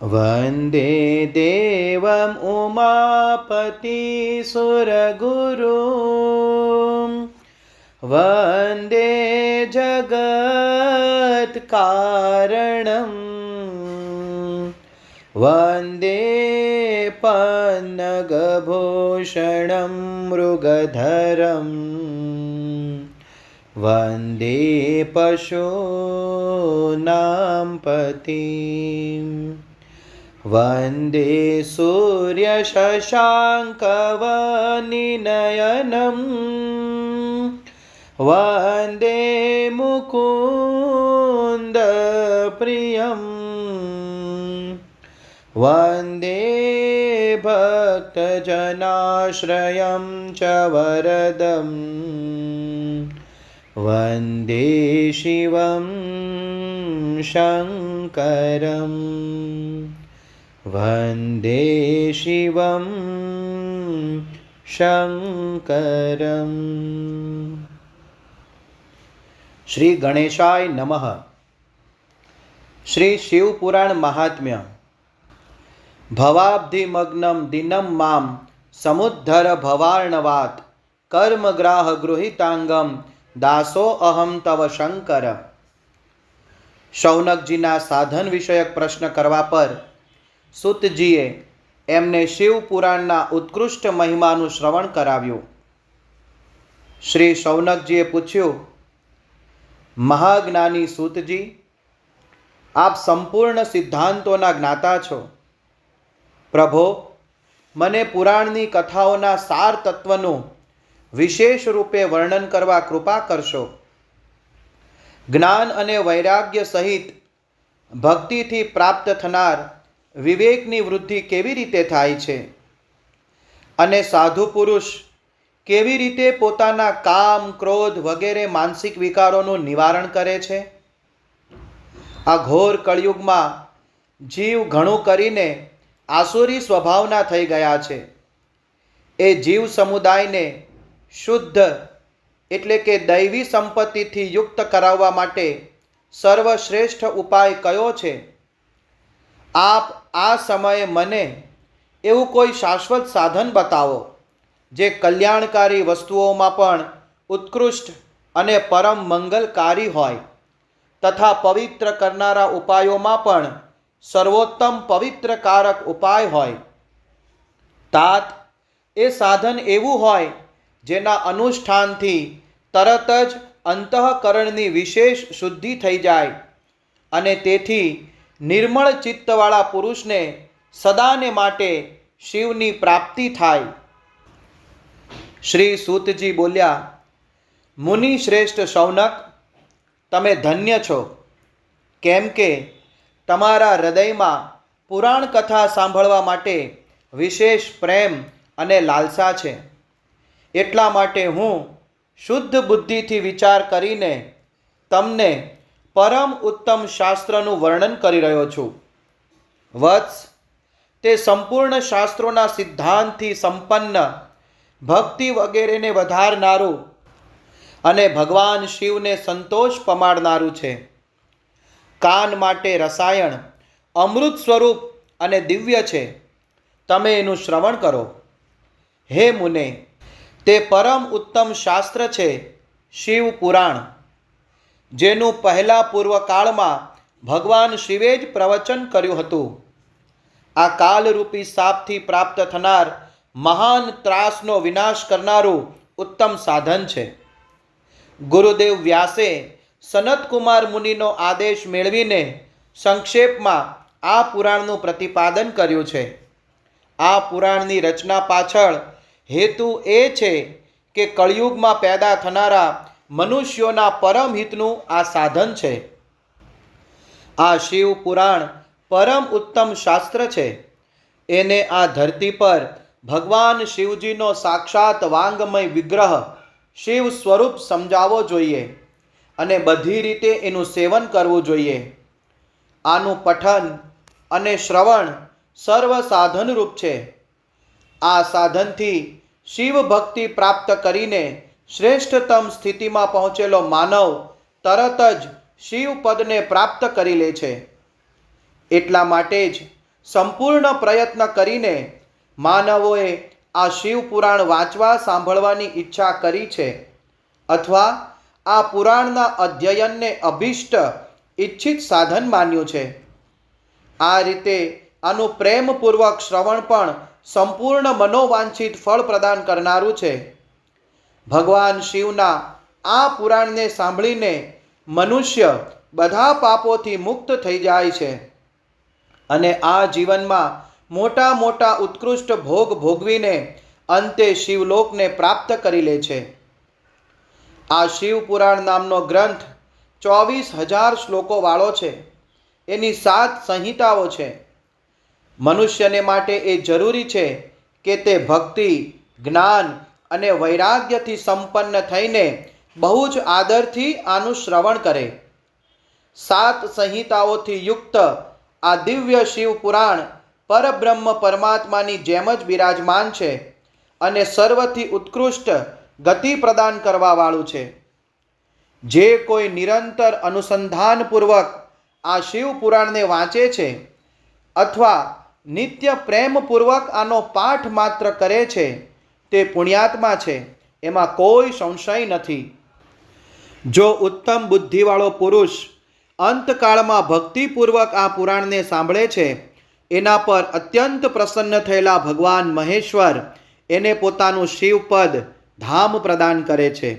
વંદે દેવમ ઉમાપતિ સુરગુરુમ વંદે જગત કારણમ વંદે પન્નગભૂષણમ મૃગધરમ વંદે પશૂનાં પતિં વંદે સૂર્યશશાંકવનિનયનમ વંદે મુકુન્દ પ્રિયમ વંદે ભક્તજનાશ્રયં ચ વરદમ વંદે શિવં શંકરમ વંદે શિવં શંકરમ. શ્રી ગણેશાય નમઃ. શ્રી શિવપુરાણ મહાત્મ્ય. ભવાબ્ધિમગ્નમ દિનમ મામ સમુદ્ધર ભવાર્ણવાત કર્મગ્રાહ ગૃહિતાંગમ દાસો અહમ તવ શંકર. શૌનકજીના સાધન વિષયક પ્રશ્ન કરવા પર સૂતજીએ એમને શિવપુરાણના ઉત્કૃષ્ટ મહિમાનું શ્રવણ કરાવ્યું. શ્રી શૌનકજીએ પૂછ્યું, મહાજ્ઞાની સૂતજી, આપ સંપૂર્ણ સિદ્ધાંતોના જ્ઞાતા છો. પ્રભો, મને પુરાણની કથાઓના સાર તત્વનું વિશેષ રૂપે વર્ણન કરવા કૃપા કરશો. જ્ઞાન અને વૈરાગ્ય સહિત ભક્તિથી પ્રાપ્ત થનાર વિવેકની વૃદ્ધિ કેવી રીતે થાય છે અને સાધુ પુરુષ કેવી રીતે પોતાના કામ, ક્રોધ વગેરે માનસિક વિકારોનું નિવારણ કરે છે? આ ઘોર કળિયુગમાં જીવ ઘણું કરીને આસુરી સ્વભાવના થઈ ગયા છે. એ જીવ સમુદાયને શુદ્ધ એટલે કે દૈવી સંપત્તિથી યુક્ત કરાવવા માટે સર્વશ્રેષ્ઠ ઉપાય કયો છે? આપ આ સમયે મને એવું કોઈ શાશ્વત સાધન બતાવો જે કલ્યાણકારી વસ્તુઓમાં પણ ઉત્કૃષ્ટ અને પરમ મંગલકારી હોય તથા પવિત્ર કરનારા ઉપાયોમાં પણ સર્વોત્તમ પવિત્રકારક ઉપાય હોય. તાત એ સાધન એવું હોય જેના અનુષ્ઠાનથી તરત જ અંતઃકરણની વિશેષ શુદ્ધિ થઈ જાય અને તેથી નિર્મળ ચિત્તવાળા પુરુષને સદાને માટે શિવની પ્રાપ્તિ થાય. શ્રી સૂતજી બોલ્યા, મુનિ શ્રેષ્ઠ શૌનક, તમે ધન્ય છો, કેમ કે તમારા હૃદયમાં પુરાણ કથા સાંભળવા માટે વિશેષ પ્રેમ અને લાલસા છે. એટલા માટે હું શુદ્ધ બુદ્ધિથી વિચાર કરીને તમને પરમ ઉત્તમ શાસ્ત્રનું વર્ણન કરી રહ્યો છું. વત્સ, તે સંપૂર્ણ શાસ્ત્રોના સિદ્ધાંતથી સંપન્ન, ભક્તિ વગેરેને વધારનારું અને ભગવાન શિવને સંતોષ પમાડનારું છે. કાન માટે રસાયણ, અમૃત સ્વરૂપ અને દિવ્ય છે. તમે એનું શ્રવણ કરો. હે મુને, તે પરમ ઉત્તમ શાસ્ત્ર છે શિવ પુરાણ, જેનું પહેલા પૂર્વકાળમાં ભગવાન શિવે જ પ્રવચન કર્યું હતું. આ કાલરૂપી સાપથી પ્રાપ્ત થનાર મહાન ત્રાસનો વિનાશ કરનારું ઉત્તમ સાધન છે. ગુરુદેવ વ્યાસે સનતકુમાર મુનિનો આદેશ મેળવીને સંક્ષેપમાં આ પુરાણનું પ્રતિપાદન કર્યું છે. આ પુરાણની રચના પાછળ હેતુ એ છે કે કળિયુગમાં પેદા થનારા મનુષ્યોના પરમ હિતનું આ સાધન છે. આ શિવ પુરાણ પરમ ઉત્તમ શાસ્ત્ર છે. એને આ ધરતી પર ભગવાન શિવજીનો સાક્ષાત વાંગમય વિગ્રહ શિવ સ્વરૂપ સમજાવવો જોઈએ અને બધી રીતે એનું સેવન કરવું જોઈએ. આનું પઠન અને શ્રવણ સર્વ સાધનરૂપ છે. આ સાધનથી શિવ ભક્તિ પ્રાપ્ત કરીને શ્રેષ્ઠતમ સ્થિતિમાં પહોંચેલો માનવ તરત જ શિવ પદને પ્રાપ્ત કરી લે છે. એટલા માટે જ સંપૂર્ણ પ્રયત્ન કરીને માનવોએ આ શિવ પુરાણ વાંચવા સાંભળવાની ઈચ્છા કરી છે અથવા આ પુરાણના અધ્યયનને અભિષ્ટ ઈચ્છિત સાધન માન્યું છે. આ રીતે આનું પ્રેમપૂર્વક શ્રવણ પણ સંપૂર્ણ મનોવાંછિત ફળ પ્રદાન કરનારું છે. ભગવાન શિવના આ પુરાણને સાંભળીને મનુષ્ય બધા પાપોથી મુક્ત થઈ જાય છે અને આ જીવનમાં મોટા મોટા ઉત્કૃષ્ટ ભોગ ભોગવીને અંતે શિવલોકને પ્રાપ્ત કરી લે છે. આ શિવ પુરાણ નામનો ગ્રંથ 24,000 શ્લોકો વાળો છે. એની 7 સંહિતાઓ છે. મનુષ્યને માટે એ જરૂરી છે કે તે ભક્તિ, જ્ઞાન અને વૈરાગ્યથી સંપન્ન થઈને બહુ જ આદરથી આનું શ્રવણ કરે. 7 સંહિતાઓથી યુક્ત આ દિવ્ય શિવ પુરાણ પરબ્રહ્મ પરમાત્માની જેમ જ બિરાજમાન છે અને સર્વથી ઉત્કૃષ્ટ ગતિ પ્રદાન કરવાવાળું છે. જે કોઈ નિરંતર અનુસંધાનપૂર્વક આ શિવ પુરાણને વાંચે છે અથવા નિત્ય પ્રેમપૂર્વક આનો પાઠ માત્ર કરે છે તે પુણ્યાત્મા છે, એમાં કોઈ સંશય નથી. જો ઉત્તમ બુદ્ધિવાળો પુરુષ અંતકાળમાં ભક્તિપૂર્વક આ પુરાણને સાંભળે છે, એના પર અત્યંત પ્રસન્ન થયેલા ભગવાન મહેશ્વર એને પોતાનું શિવપદ ધામ પ્રદાન કરે છે.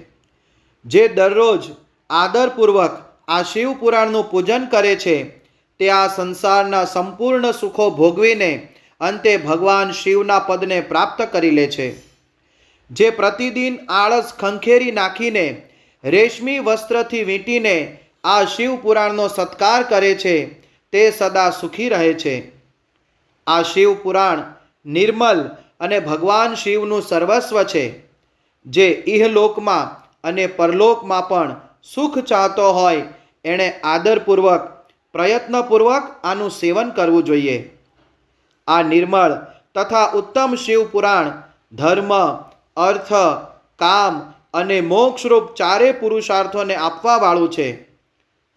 જે દરરોજ આદરપૂર્વક આ શિવ પુરાણનું પૂજન કરે છે તે આ સંસારના સંપૂર્ણ સુખો ભોગવીને અંતે ભગવાન શિવના પદને પ્રાપ્ત કરી લે છે. જે પ્રતિદિન આળસ ખંખેરી નાખીને રેશમી વસ્ત્રથી વીંટીને આ શિવ પુરાણનો સત્કાર કરે છે તે સદા સુખી રહે છે. આ શિવ પુરાણ નિર્મલ અને ભગવાન શિવનું સર્વસ્વ છે. જે ઇહલોકમાં અને પરલોકમાં પણ સુખ ચાહતો હોય એણે આદરપૂર્વક પ્રયત્નપૂર્વક આનું સેવન કરવું જોઈએ. આ નિર્મળ તથા ઉત્તમ શિવ પુરાણ ધર્મ, અર્થ, કામ અને મોક્ષરૂપ ચારે પુરુષાર્થોને આપવાવાળું છે.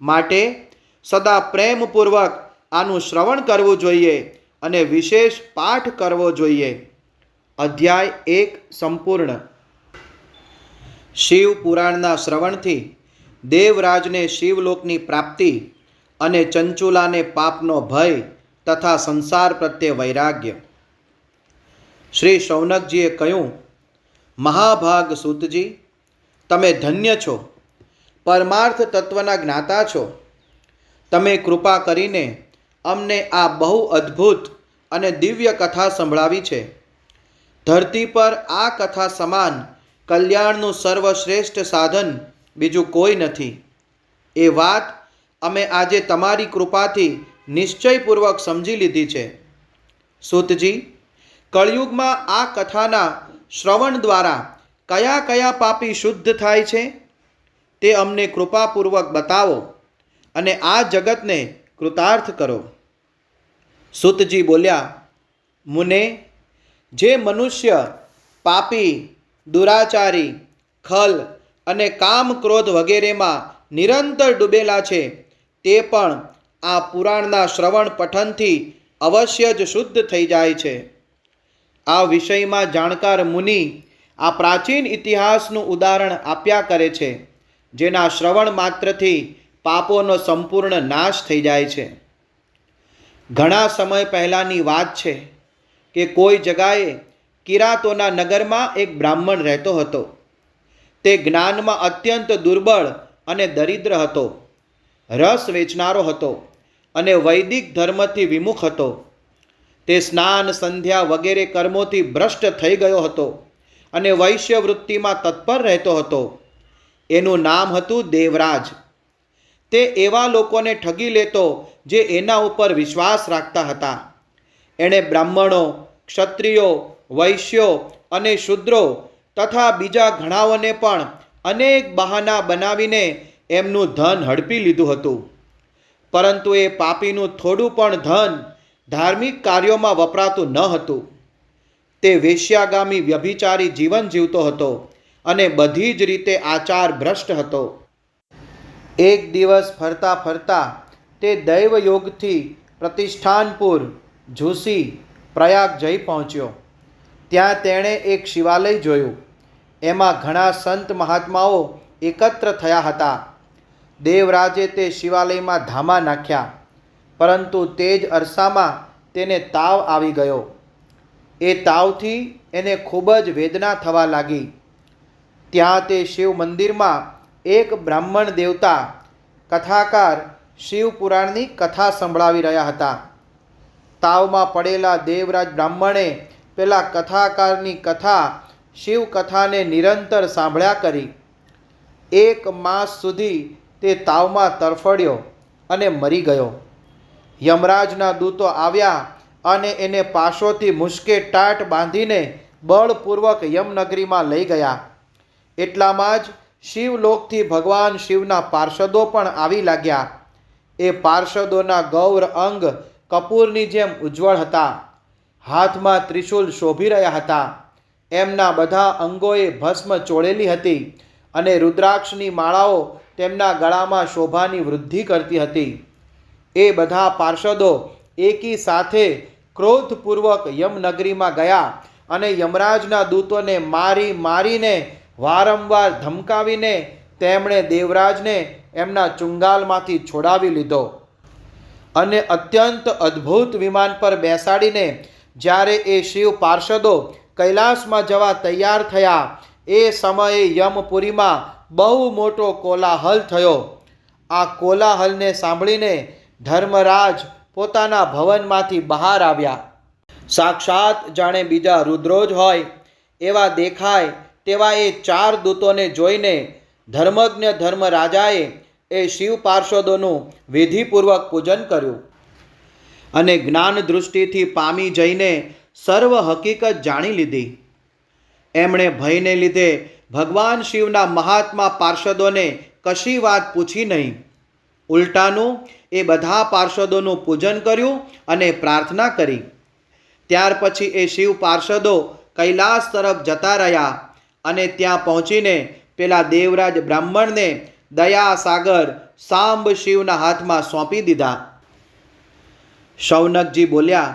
માટે સદા પ્રેમપૂર્વક આનું શ્રવણ કરવું જોઈએ અને વિશેષ પાઠ કરવો જોઈએ. અધ્યાય 1 સંપૂર્ણ. શિવ પુરાણના શ્રવણથી દેવરાજને શિવલોકની પ્રાપ્તિ અને ચંચુલાને પાપનો ભય તથા સંસાર પ્રત્યે વૈરાગ્ય. શ્રી શૌનકજીએ કહ્યું, મહાભાગ સૂતજી, તમે ધન્ય છો, પરમાર્થ તત્વના જ્ઞાતા છો. તમે કૃપા કરીને અમને આ બહુ અદ્ભુત અને દિવ્ય કથા સંભળાવી છે. ધરતી પર આ કથા સમાન કલ્યાણનું સર્વશ્રેષ્ઠ સાધન બીજું કોઈ નથી. એ વાત અમે આજે તમારી કૃપાથી નિશ્ચયપૂર્વક સમજી લીધી છે. સૂતજી, કળિયુગમાં આ કથાના શ્રવણ દ્વારા કયા કયા પાપી શુદ્ધ થાય છે તે અમને કૃપાપૂર્વક બતાવો અને આ જગતને કૃતાર્થ કરો. સૂતજી બોલ્યા, મુને, જે મનુષ્ય પાપી, દુરાચારી, ખલ અને કામ ક્રોધ વગેરેમાં નિરંતર ડૂબેલા છે તે પણ આ પુરાણના શ્રવણ પઠનથી અવશ્ય જ શુદ્ધ થઈ જાય છે. આ વિષયમાં જાણકાર મુનિ આ પ્રાચીન ઇતિહાસનું ઉદાહરણ આપ્યા કરે છે, જેના શ્રવણ માત્રથી પાપોનો સંપૂર્ણ નાશ થઈ જાય છે. ઘણા સમય પહેલાંની વાત છે કે કોઈ જગાએ કિરાતોના નગરમાં એક બ્રાહ્મણ રહેતો હતો. તે જ્ઞાનમાં અત્યંત દુર્બળ અને દરિદ્ર હતો. રસ વેચનારો હતો અને વૈદિક ધર્મથી વિમુખ હતો. તે સ્નાન, સંધ્યા વગેરે કર્મોથી ભ્રષ્ટ થઈ ગયો હતો અને વૈશ્ય વૃત્તિમાં તત્પર રહેતો હતો. એનું નામ હતું દેવરાજ. તે એવા લોકોને ઠગી લેતો જે એના ઉપર વિશ્વાસ રાખતા હતા. એણે બ્રાહ્મણો, ક્ષત્રિયો, વૈશ્યો અને શૂદ્રો તથા બીજા ઘણાઓને પણ અનેક બહાના બનાવીને એમનું ધન હડપી લીધું હતું. પરંતુ એ પાપીનું થોડું પણ ધન ધાર્મિક કાર્યોમાં વપરાતું ન હતું. તે વેશ્યાગામી વ્યભિચારી જીવન જીવતો હતો અને બધી જ રીતે આચાર ભ્રષ્ટ હતો. એક દિવસ ફરતા ફરતા તે દૈવયોગથી પ્રતિષ્ઠાનપુર ઝૂસી પ્રયાગ જઈ પહોંચ્યો. ત્યાં તેણે એક શિવાલય જોયું. એમાં ઘણા સંત મહાત્માઓ એકત્ર થયા હતા. દેવરાજે તે શિવાલયમાં ધામા નાખ્યા, પરંતુ તે જ અરસામાં તેને તાવ આવી ગયો. એ તાવથી એને ખૂબ જ વેદના થવા લાગી. ત્યાં તે શિવ મંદિરમાં એક બ્રાહ્મણ દેવતા કથાકાર શિવ પુરાણની કથા સંભળાવી રહ્યા હતા. તાવમાં પડેલા દેવરાજ બ્રાહ્મણે પેલા કથાકારની કથા શિવ કથાને નિરંતર સાંભળ્યા કરી. 1 માસ સુધી તે તાવમાં તરફડ્યો અને મરી ગયો. યમરાજના દૂતો આવ્યા અને એને પાશોથી મુશ્કે ટાટ બાંધીને બળપૂર્વક યમનગરીમાં લઈ ગયા. એટલામાં જ શિવલોકથી ભગવાન શિવના પાર્ષદો પણ આવી લાગ્યા. એ પાર્ષદોના ગૌર અંગ કપૂરની જેમ ઉજ્જવળ હતા. હાથમાં ત્રિશૂલ શોભી રહ્યા હતા. એમના બધા અંગોએ ભસ્મ ચોળેલી હતી અને રુદ્રાક્ષની માળાઓ તેમના ગળામાં શોભાની વૃદ્ધિ કરતી હતી. એ બધા પાર્ષદો એકી સાથે ક્રોધપૂર્વક યમનગરીમાં ગયા અને યમરાજના દૂતોને મારીને વારંવાર ધમકાવીને તેમણે દેવરાજને એમના ચુંગાલમાંથી છોડાવી લીધો અને અત્યંત અદ્ભુત વિમાન પર બેસાડીને જ્યારે એ શિવ પાર્ષદો કૈલાસમાં જવા તૈયાર થયા, એ સમયે યમપુરીમાં બહુ મોટો કોલાહલ થયો. આ કોલાહલને સાંભળીને ધર્મરાજ પોતાના ભવનમાંથી બહાર આવ્યા. સાક્ષાત જાણે બીજા રુદ્રો જ હોય એવા દેખાય તેવા એ 4 દૂતોને જોઈને ધર્મજ્ઞ ધર્મરાજાએ એ શિવ પાર્ષદોનું વિધિપૂર્વક પૂજન કર્યું અને જ્ઞાન દૃષ્ટિથી પામી જઈને સર્વ હકીકત જાણી લીધી. એમણે ભયને લીધે ભગવાન શિવના મહાત્મા પાર્ષદોને કશી વાત પૂછી નહીં. ઉલટાનું એ બધા પાર્ષદોનું પૂજન કર્યું અને પ્રાર્થના કરી. ત્યાર પછી એ શિવ પાર્ષદો કૈલાસ તરફ જતા રહ્યા અને ત્યાં પહોંચીને પેલા દેવરાજ બ્રાહ્મણને દયા સાગર સાંબ શિવના હાથમાં સોંપી દીધા. શૌનકજી બોલ્યા,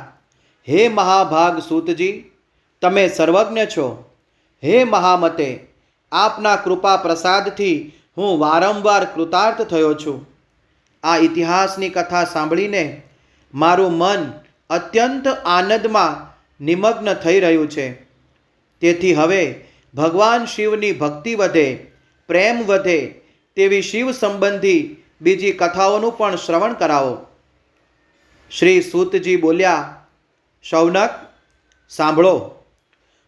હે મહાભાગ સૂતજી, તમે સર્વજ્ઞ છો. હે મહામતે, આપના કૃપા પ્રસાદથી હું વારંવાર કૃતાર્થ થયો છું. આ ઇતિહાસની કથા સાંભળીને મારું મન અત્યંત આનંદમાં નિમગ્ન થઈ રહ્યું છે. તેથી હવે ભગવાન શિવની ભક્તિ વધે, પ્રેમ વધે તેવી શિવ સંબંધી બીજી કથાઓનું પણ શ્રવણ કરાવો. શ્રી સૂતજી બોલ્યા, શૌનક, સાંભળો,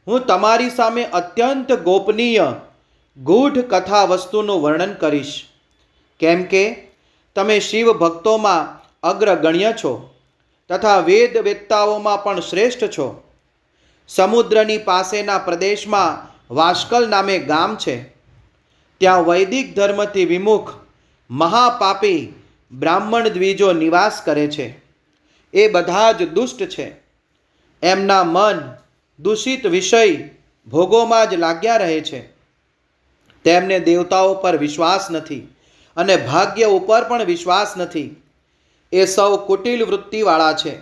હું તમારી સામે અત્યંત ગોપનીય ગૂઢ કથા વસ્તુનું વર્ણન કરીશ. કેમ કે તમે શિવ ભક્તોમાં અગ્રગણ્ય છો તથા વેદ વેત્તાઓમાં પણ શ્રેષ્ઠ છો. સમુદ્રની પાસેના પ્રદેશમાં વાસ્કલ નામે ગામ છે. ત્યાં વૈદિક ધર્મથી વિમુખ મહાપાપી બ્રાહ્મણ દ્વિજો નિવાસ કરે છે. એ બધા જ દુષ્ટ છે. એમના મન દૂષિત વિષય ભોગોમાં જ લાગ્યા રહે છે. તેમને દેવતાઓ પર વિશ્વાસ નથી અને ભાગ્ય ઉપર પણ વિશ્વાસ નથી. એ સૌ કુટિલ વૃત્તિવાળા છે.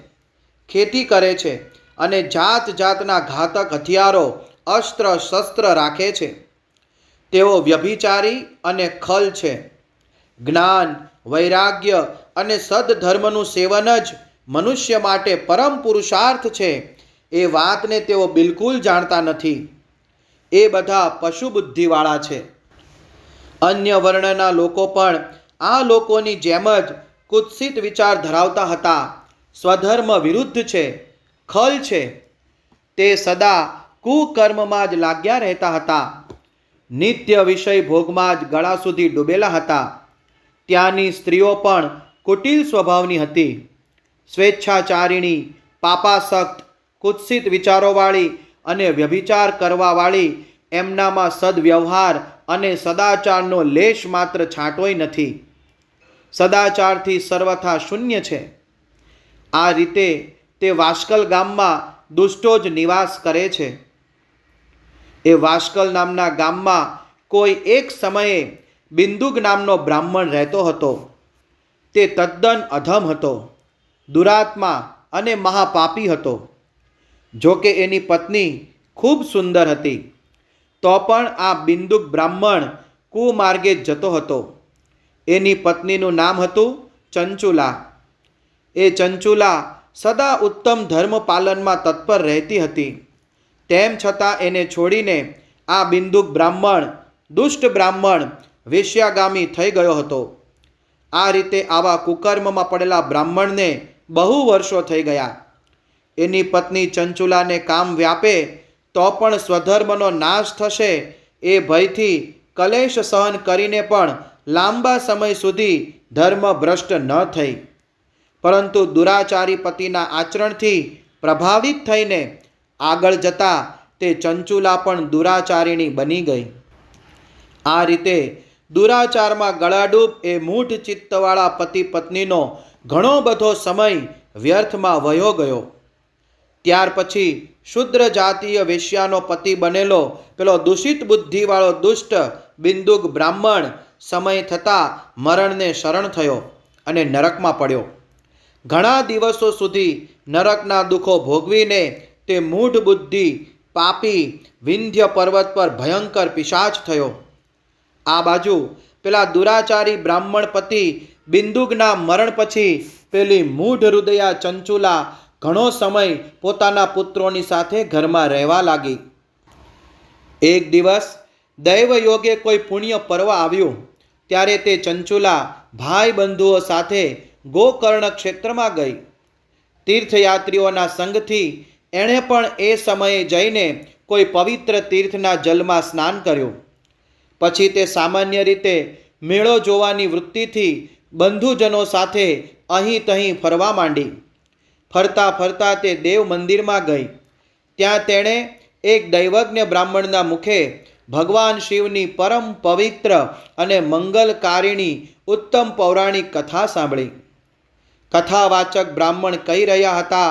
ખેતી કરે છે અને જાત જાતના ઘાતક હથિયારો અસ્ત્ર શસ્ત્ર રાખે છે. તેઓ વ્યભિચારી અને ખલ છે. જ્ઞાન, વૈરાગ્ય અને સદધર્મનું સેવન જ મનુષ્ય માટે પરમ પુરુષાર્થ છે એ વાતને તેઓ બિલકુલ જાણતા નથી. એ બધા પશુ બુદ્ધિવાળા છે. અન્ય વર્ણના લોકો પણ આ લોકોની જેમ જ કુત્સિત વિચાર ધરાવતા હતા. સ્વધર્મ વિરુદ્ધ છે, ખલ છે. તે સદા કુકર્મમાં જ લાગ્યા રહેતા હતા. નિત્ય વિષય ભોગમાં જ ગળા સુધી ડૂબેલા હતા. ત્યાંની સ્ત્રીઓ પણ કુટિલ સ્વભાવની હતી. સ્વેચ્છાચારિણી, પાપાસક્ત, કુત્સિત વિચારોવાળી અને વ્યભિચાર કરવાવાળી. એમનામાં સદવ્યવહાર અને સદાચારનો લેશ માત્ર છાંટોય નથી. સદાચારથી સર્વથા શૂન્ય છે. આ રીતે તે વાસ્કલ ગામમાં દુષ્ટો જ નિવાસ કરે છે. એ વાસ્કલ નામના ગામમાં કોઈ એક સમયે બિંદુક નામનો બ્રાહ્મણ રહેતો હતો. તે તદ્દન અધમ હતો, દુરાત્મા અને મહાપાપી હતો. જો કે એની પત્ની ખૂબ સુંદર હતી, તો પણ આ બિંદુક બ્રાહ્મણ કુમાર્ગે જ જતો હતો. એની પત્નીનું નામ હતું ચંચુલા. એ ચંચુલા સદા ઉત્તમ ધર્મ પાલનમાં તત્પર રહેતી હતી. તેમ છતાં એને છોડીને આ બિંદુક બ્રાહ્મણ, દુષ્ટ બ્રાહ્મણ, વેશ્યાગામી થઈ ગયો હતો. આ રીતે આવા કુકર્મમાં પડેલા બ્રાહ્મણને બહુ વર્ષો થઈ ગયા. એની પત્ની ચંચુલાને કામ વ્યાપે તો પણ સ્વધર્મનો નાશ થશે એ ભયથી કલેશ સહન કરીને પણ લાંબા સમય સુધી ધર્મભ્રષ્ટ ન થઈ. પરંતુ દુરાચારી પતિના આચરણથી પ્રભાવિત થઈને આગળ જતા તે ચંચુલા પણ દુરાચારિણી બની ગઈ. આ રીતે દુરાચારમાં ગળાડૂબ એ મૂઢ ચિત્તવાળા પતિ પત્નીનો ઘણો બધો સમય વ્યર્થમાં વયો ગયો. ત્યાર પછી શુદ્ર જાતીય વેશ્યાનો પતિ બનેલો પેલો દૂષિત બુદ્ધિવાળો દુષ્ટ બિંદુક બ્રાહ્મણ સમય થતાં મરણને શરણ થયો અને નરકમાં પડ્યો. ઘણા દિવસો સુધી નરકના દુઃખો ભોગવીને તે મૂઢ બુદ્ધિ પાપી વિંધ્ય પર્વત પર ભયંકર પિશાચ થયો. આ બાજુ પેલા દુરાચારી બ્રાહ્મણ પતિ બિંદુકના મરણ પછી પેલી મૂઢ હૃદયા ચંચુલા ઘણો સમય પોતાના પુત્રોની સાથે ઘરમાં રહેવા લાગી. એક દિવસ દૈવ યોગે કોઈ પુણ્ય પર્વ આવ્યું ત્યારે તે ચંચુલા ભાઈ બંધુઓ સાથે ગોકર્ણ ક્ષેત્રમાં ગઈ. તીર્થયાત્રીઓના સંગથી એણે પણ એ સમયે જઈને કોઈ પવિત્ર તીર્થના જલમાં સ્નાન કર્યું. પછી તે સામાન્ય રીતે મેળો જોવાની વૃત્તિથી બંધુજનો સાથે અહીં તહીં ફરવા માંડી. ફરતા ફરતા તે દેવ મંદિરમાં ગઈ. ત્યાં તેણે એક દૈવજ્ઞ બ્રાહ્મણના મુખે ભગવાન શિવની પરમ પવિત્ર અને મંગલકારિણી ઉત્તમ પૌરાણિક કથા સાંભળી. કથાવાચક બ્રાહ્મણ કહી રહ્યા હતા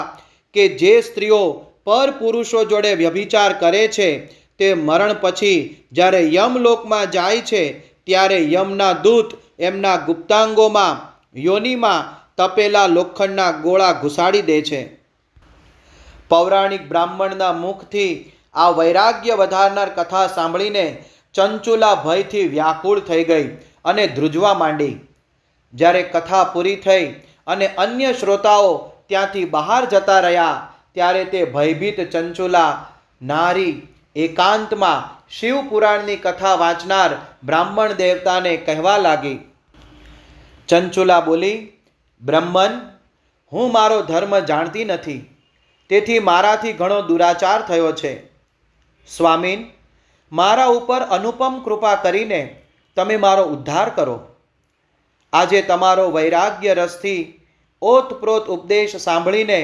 કે જે સ્ત્રીઓ પર પુરુષો જોડે વ્યભિચાર કરે છે તે મરણ પછી જ્યારે યમલોકમાં જાય છે ત્યારે યમના દૂત એમના ગુપ્તાંગોમાં યોનિમાં તપેલા લોખંડના ગોળા ઘુસાડી દે છે. પૌરાણિક બ્રાહ્મણના મુખથી આ વૈરાગ્ય વધારનાર કથા સાંભળીને ચંચુલા ભયથી વ્યાકુળ થઈ ગઈ અને ધ્રુજવા માંડી. જ્યારે કથા પૂરી થઈ અને અન્ય શ્રોતાઓ ત્યાંથી બહાર જતા રહ્યા ત્યારે તે ભયભીત ચંચુલા નારી એકાંતમાં શિવ પુરાણની કથા વાંચનાર બ્રાહ્મણ દેવતાને કહેવા લાગી. ચંચુલા બોલી, બ્રહ્મન, હું મારો ધર્મ જાણતી નથી, તેથી મારાથી ઘણો દુરાચાર થયો છે. સ્વામીન, મારા ઉપર અનુપમ કૃપા કરીને તમે મારો ઉદ્ધાર કરો. આજે તમારો વૈરાગ્ય રસથી ઓતપ્રોત ઉપદેશ સાંભળીને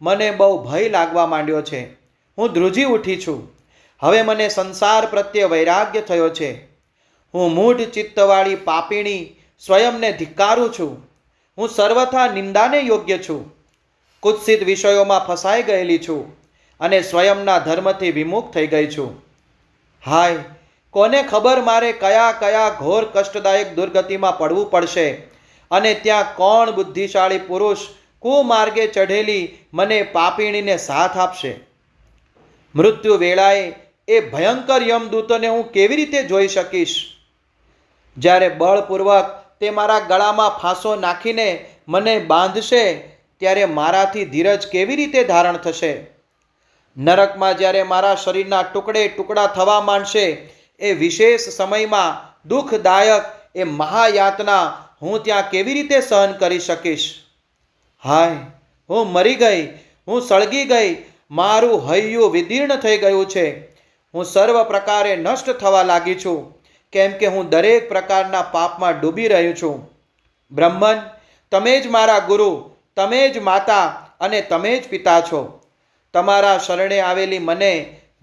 મને બહુ ભય લાગવા માંડ્યો છે. હું ધ્રુજી ઉઠી છું. હવે મને સંસાર પ્રત્યે વૈરાગ્ય થયો છે. હું મૂઢ ચિત્તવાળી પાપીણી સ્વયંને ધિક્કારું છું. હું સર્વથા નિંદાને યોગ્ય છું. કુત્સિત વિષયોમાં ફસાઈ ગયેલી છું અને સ્વયંના ધર્મથી વિમુખ થઈ ગઈ છું. હાય, કોને ખબર મારે કયા કયા ઘોર કષ્ટદાયક દુર્ગતિમાં પડવું પડશે અને ત્યાં કોણ બુદ્ધિશાળી પુરુષ કુમાર્ગે ચઢેલી મને પાપીણીને સાથ આપશે. મૃત્યુ વેળાએ એ ભયંકર યમદૂતોને હું કેવી રીતે જોઈ શકીશ? જ્યારે બળપૂર્વક તે મારા ગળામાં ફાંસો નાખીને મને બાંધશે ત્યારે મારાથી ધીરજ કેવી રીતે ધારણ થશે? નરકમાં જ્યારે મારા શરીરના ટુકડે ટુકડા થવા માંડશે એ વિશેષ સમયમાં દુઃખદાયક એ મહાયાતના હું ત્યાં કેવી રીતે સહન કરી શકીશ? હાય, હું મરી ગઈ, હું સળગી ગઈ, મારું હૈયું વિદીર્ણ થઈ ગયું છે. હું સર્વ પ્રકારે નષ્ટ થવા લાગી છું, કેમ કે હું દરેક પ્રકારના પાપમાં ડૂબી રહ્યું છું. બ્રહ્મન, તમે જ મારા ગુરુ, તમે જ માતા અને તમે જ પિતા છો. તમારા શરણે આવેલી મને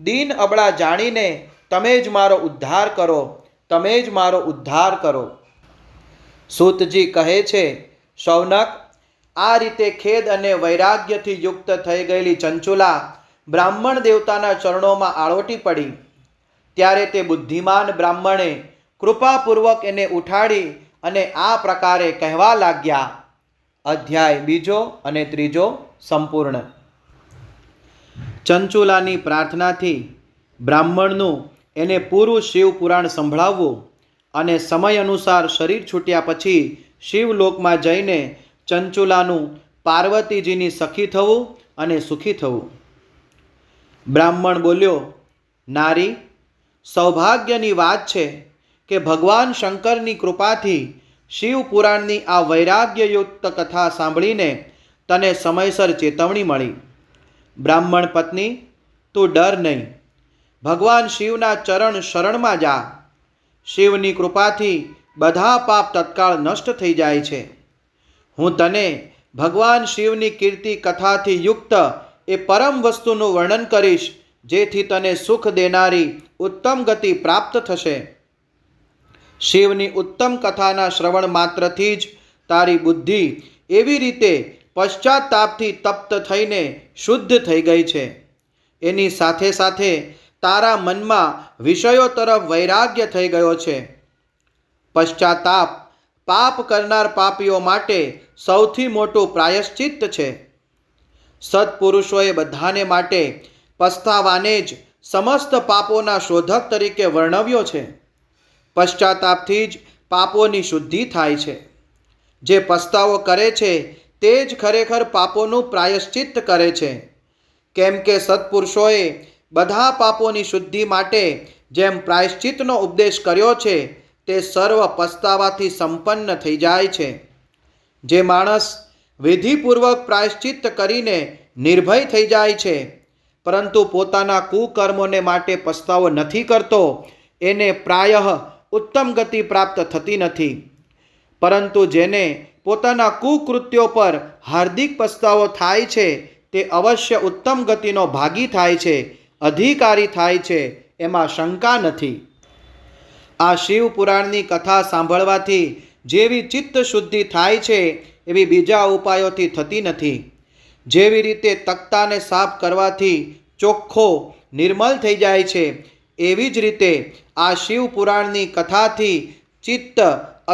દીન અબળા જાણીને તમે જ મારો ઉદ્ધાર કરો, તમે જ મારો ઉદ્ધાર કરો. સૂતજી કહે છે, શૌનક, આ રીતે ખેદ અને વૈરાગ્યથી યુક્ત થઈ ગયેલી ચંચુલા બ્રાહ્મણ દેવતાના ચરણોમાં આળોટી પડી. ત્યારે તે બુદ્ધિમાન બ્રાહ્મણે કૃપાપૂર્વક એને ઉઠાડી અને આ પ્રકારે કહેવા લાગ્યા, અધ્યાય 2 અને 3 સંપૂર્ણ. ચંચુલાની પ્રાર્થનાથી બ્રાહ્મણનું એને પૂરું શિવ પુરાણ સંભળાવવું અને સમય અનુસાર શરીર છૂટ્યા પછી શિવલોકમાં જઈને ચંચુલાનું પાર્વતીજીની સખી થવું અને સુખી થવું. બ્રાહ્મણ બોલ્યો, નારી, સૌભાગ્યની વાત છે કે ભગવાન શંકરની કૃપાથી શિવ પુરાણની આ વૈરાગ્યયુક્ત કથા સાંભળીને તને સમયસર ચેતવણી મળી. બ્રાહ્મણ પત્ની, તું ડર નહીં. ભગવાન શિવના ચરણ શરણમાં જા. શિવની કૃપાથી બધા પાપ તત્કાળ નષ્ટ થઈ જાય છે. હું તને ભગવાન શિવની કીર્તિ કથાથી યુક્ત એ પરમ વસ્તુનું વર્ણન કરીશ, જેથી તને સુખ દેનારી ઉત્તમ ગતિ પ્રાપ્ત થશે. શિવની ઉત્તમ કથાના શ્રવણ માત્રથી જ તારી બુદ્ધિ એવી રીતે પશ્ચાતાપથી તપ્ત થઈને શુદ્ધ થઈ ગઈ છે. એની સાથે સાથે તારા મનમાં વિષયો તરફ વૈરાગ્ય થઈ ગયો છે. પશ્ચાતાપ પાપ કરનાર પાપીઓ માટે સૌથી મોટું પ્રાયશ્ચિત્ત છે. સત્પુરુષોએ બધાને માટે પસ્તાવાને જ સમસ્ત પાપોના શોધક તરીકે વર્ણવ્યો છે. પશ્ચાતાપથી જ પાપોની શુદ્ધિ થાય છે. જે પસ્તાવો કરે છે તે જ ખરેખર પાપોનું પ્રાયશ્ચિત્ત કરે છે. કેમ કે સત્પુરુષોએ બધા પાપોની શુદ્ધિ માટે જેમ પ્રાયશ્ચિત્તનો ઉપદેશ કર્યો છે તે સર્વ પસ્તાવાથી સંપન્ન થઈ જાય છે. જે માણસ વિધિપૂર્વક પ્રાયશ્ચિત્ત કરીને નિર્ભય થઈ જાય છે, પરંતુ પોતાના કુકર્મોને માટે પસ્તાવો નથી કરતો, એને પ્રાયઃ ઉત્તમ ગતિ પ્રાપ્ત થતી નથી. પરંતુ જેને પોતાના કુકૃત્યો પર હાર્દિક પસ્તાવો થાય છે તે અવશ્ય ઉત્તમ ગતિનો ભાગી થાય છે, અધિકારી થાય છે, એમાં શંકા નથી. આ શિવ પુરાણની કથા સાંભળવાથી જેવી ચિત્ત શુદ્ધિ થાય છે એવી બીજા ઉપાયોથી થતી નથી. જેવી રીતે તખ્તાને સાફ કરવાથી ચોખ્ખો નિર્મલ થઈ જાય છે, એવી જ રીતે આ શિવ પુરાણની કથાથી ચિત્ત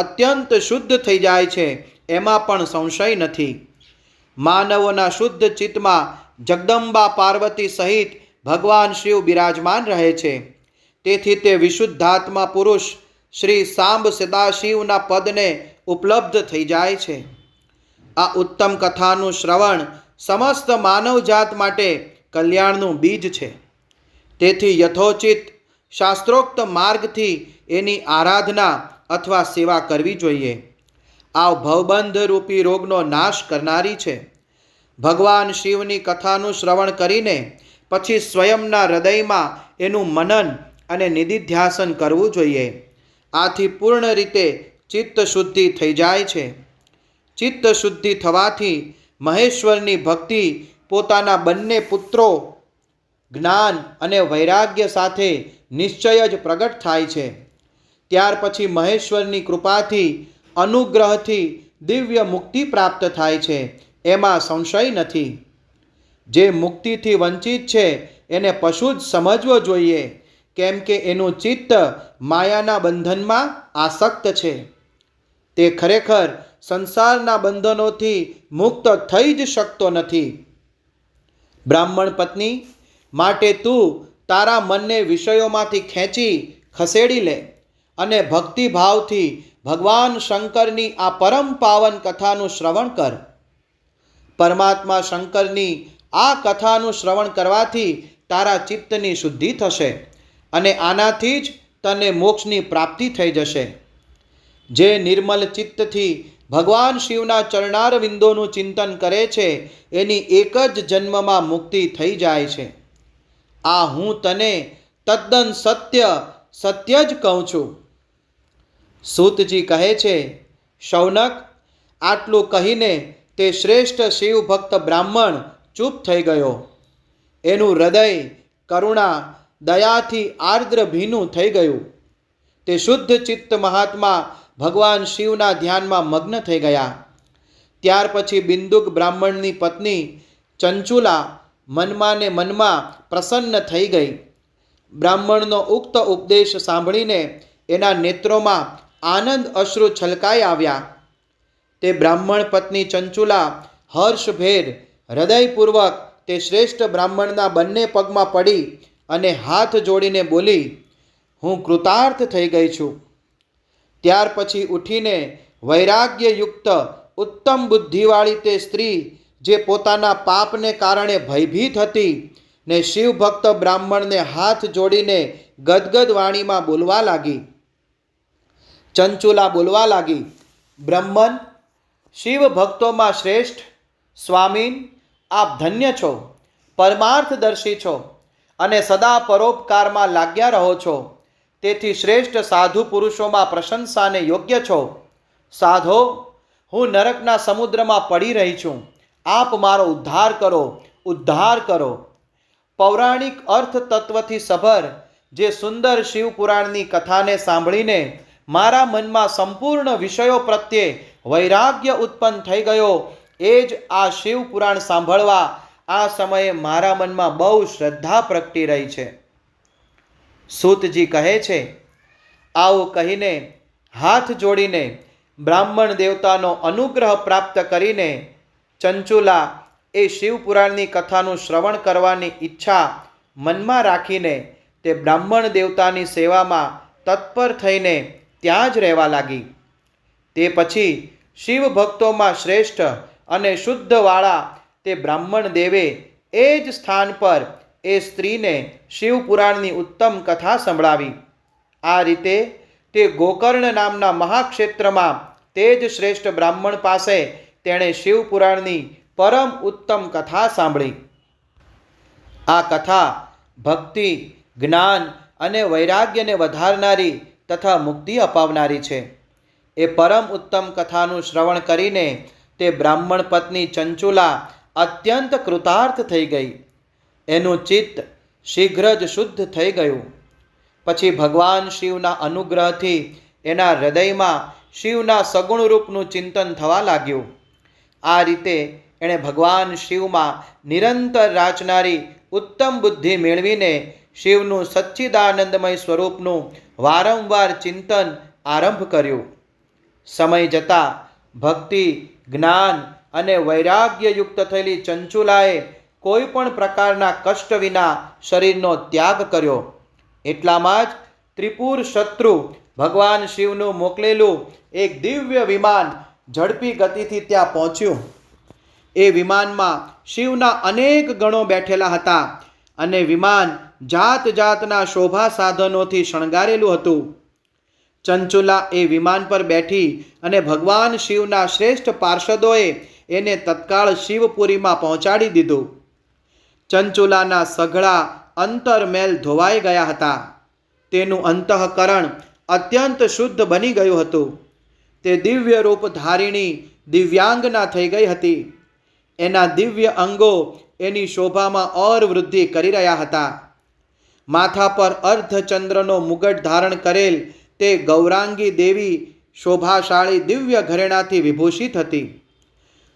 અત્યંત શુદ્ધ થઈ જાય છે, એમાં પણ સંશય નથી. માનવોના શુદ્ધ ચિત્તમાં જગદંબા પાર્વતી સહિત ભગવાન શિવ બિરાજમાન રહે છે. તેથી તે વિશુદ્ધાત્મા પુરુષ શ્રી સાંબ સદાશિવના પદને ઉપલબ્ધ થઈ જાય છે. આ ઉત્તમ કથાનું શ્રવણ સમસ્ત માનવજાત માટે કલ્યાણનું બીજ છે. તેથી યથોચિત શાસ્ત્રોક્ત માર્ગથી એની આરાધના અથવા સેવા કરવી જોઈએ. આ ભવબંધ રૂપી રોગનો નાશ કરનારી છે. ભગવાન શિવની કથાનું શ્રવણ કરીને પછી સ્વયંના હૃદયમાં એનું મનન અને નિધિધ્યાસન કરવું જોઈએ. આથી પૂર્ણ રીતે ચિત્ત શુદ્ધિ થઈ જાય છે. ચિત્ત શુદ્ધિ થવાથી મહેશ્વરની ભક્તિ પોતાના બંને પુત્રો જ્ઞાન અને વૈરાગ્ય સાથે નિશ્ચય જ પ્રગટ થાય છે. ત્યાર પછી મહેશ્વરની કૃપાથી અનુગ્રહથી દિવ્ય મુક્તિ પ્રાપ્ત થાય છે, એમાં સંશય નથી. જે મુક્તિથી વંચિત છે એને પશુ જ સમજવો જોઈએ, કેમ કે એનું ચિત્ત માયાના બંધનમાં આસક્ત છે. તે ખરેખર સંસારના બંધનોથી મુક્ત થઈ જ શકતો નથી. બ્રાહ્મણ પત્ની, માટે તું તારા મનને વિષયોમાંથી ખેંચી ખસેડી લે અને ભક્તિભાવથી ભગવાન શંકરની આ પરમ પાવન કથાનું શ્રવણ કર. પરમાત્મા શંકરની આ કથાનું શ્રવણ કરવાથી તારા ચિત્તની શુદ્ધિ થશે અને આનાથી જ તને મોક્ષની પ્રાપ્તિ થઈ જશે. જે નિર્મલ ચિત્તથી ભગવાન શિવના ચરણારવિંદોનું ચિંતન કરે છે એની એક જ જન્મમાં મુક્તિ થઈ જાય છે. આ હું તને તદ્દન સત્ય જ કહું છું. સૂતજી કહે છે, શૌનક, આટલું કહીને તે શ્રેષ્ઠ શિવ ભક્ત બ્રાહ્મણ ચૂપ થઈ ગયો. એનું હૃદય કરુણા દયાથી આર્દ્ર ભીનું થઈ ગયું. તે શુદ્ધ ચિત્ત મહાત્મા ભગવાન શિવના ધ્યાનમાં મગ્ન થઈ ગયા. ત્યાર પછી બિંદુક બ્રાહ્મણની પત્ની ચંચુલા મનમાં ને મનમાં પ્રસન્ન થઈ ગઈ. બ્રાહ્મણનો ઉક્ત ઉપદેશ સાંભળીને એના નેત્રોમાં આનંદ અશ્રુ છલકાઈ આવ્યા. તે બ્રાહ્મણ પત્ની ચંચુલા હર્ષભેર હૃદયપૂર્વક તે શ્રેષ્ઠ બ્રાહ્મણના બંને પગમાં પડી અને હાથ જોડીને બોલી, હું કૃતાર્થ થઈ ગઈ છું. ત્યાર પછી ઉઠીને વૈરાગ્યયુક્ત ઉત્તમ બુદ્ધિવાળી તે સ્ત્રી જે પોતાના પાપને કારણે ભયભીત હતી ને શિવભક્ત બ્રાહ્મણને હાથ જોડીને ગદગદ વાણીમાં બોલવા લાગી. ચંચુલા બોલવા લાગી, બ્રહ્મન, શિવ ભક્તોમાં શ્રેષ્ઠ સ્વામીન, આપ ધન્ય છો, પરમાર્થદર્શી છો અને સદા પરોપકારમાં લાગ્યા રહો છો. તેથી શ્રેષ્ઠ સાધુ પુરુષોમાં પ્રશંસાને યોગ્ય છો. સાધો, હું નરકના સમુદ્રમાં પડી રહી છું. આપ મારો ઉદ્ધાર કરો, ઉદ્ધાર કરો. પૌરાણિક અર્થ તત્વથી સભર જે સુંદર શિવપુરાણની કથાને સાંભળીને મારા મનમાં સંપૂર્ણ વિષયો પ્રત્યે વૈરાગ્ય ઉત્પન્ન થઈ ગયો. એ જ આ શિવપુરાણ સાંભળવા આ સમયે મારા મનમાં બહુ શ્રદ્ધા પ્રગટી રહી છે. સૂતજી કહે છે, આવું કહીને હાથ જોડીને બ્રાહ્મણ દેવતાનો અનુગ્રહ પ્રાપ્ત કરીને ચંચુલા એ શિવપુરાણની કથાનું શ્રવણ કરવાની ઈચ્છા મનમાં રાખીને તે બ્રાહ્મણ દેવતાની સેવામાં તત્પર થઈને ત્યાં જ રહેવા લાગી. તે પછી શિવ ભક્તોમાં શ્રેષ્ઠ અને શુદ્ધવાળા તે બ્રાહ્મણ દેવે એ જ સ્થાન પર એ સ્ત્રીને શિવપુરાણની ઉત્તમ કથા સંભળાવી. આ રીતે તે ગોકર્ણ નામના મહાક્ષેત્રમાં તે જ શ્રેષ્ઠ બ્રાહ્મણ પાસે તેણે શિવપુરાણની પરમ ઉત્તમ કથા સાંભળી. આ કથા ભક્તિ, જ્ઞાન અને વૈરાગ્યને વધારનારી તથા મુક્તિ અપાવનારી છે. એ પરમ ઉત્તમ કથાનું શ્રવણ કરીને તે બ્રાહ્મણ પત્ની ચંચુલા અત્યંત કૃતાર્થ થઈ ગઈ. એનું ચિત્ત શીઘ્ર જ શુદ્ધ થઈ ગયું. પછી ભગવાન શિવના અનુગ્રહથી એના હૃદયમાં શિવના સગુણ રૂપનું ચિંતન થવા લાગ્યું. આ રીતે એણે ભગવાન શિવમાં નિરંતર રાચનારી ઉત્તમ બુદ્ધિ મેળવીને શિવનું સચ્ચિદાનંદમય સ્વરૂપનું વારંવાર ચિંતન આરંભ કર્યું. સમય જતાં ભક્તિ, જ્ઞાન અને વૈરાગ્યયુક્ત થયેલી ચંચુલાએ કોઈ પણ પ્રકારના કષ્ટ વિના શરીરનો ત્યાગ કર્યો. એટલામાં જ ત્રિપુર શત્રુ ભગવાન શિવનું મોકલેલું એક દિવ્ય વિમાન ઝડપી ગતિથી ત્યાં પહોંચ્યું. એ વિમાનમાં શિવના અનેક ગણો બેઠેલા હતા અને વિમાન જાત જાતના શોભા સાધનોથી શણગારેલું હતું. ચંચુલા એ વિમાન પર બેઠી અને ભગવાન શિવના શ્રેષ્ઠ પાર્ષદોએ એને તત્કાળ શિવપુરીમાં પહોંચાડી દીધું. ચંચુલાના સઘળા અંતરમેલ ધોવાઈ ગયા હતા. તેનું અંતઃકરણ અત્યંત શુદ્ધ બની ગયું હતું. તે દિવ્ય રૂપ ધારિણી દિવ્યાંગના થઈ ગઈ હતી. એના દિવ્ય અંગો એની શોભામાં ઓર વૃદ્ધિ કરી રહ્યા હતા. માથા પર અર્ધચંદ્રનો મુગટ ધારણ કરેલ તે ગૌરાંગી દેવી શોભાશાળી દિવ્ય ઘરેણાથી વિભૂષિત હતી.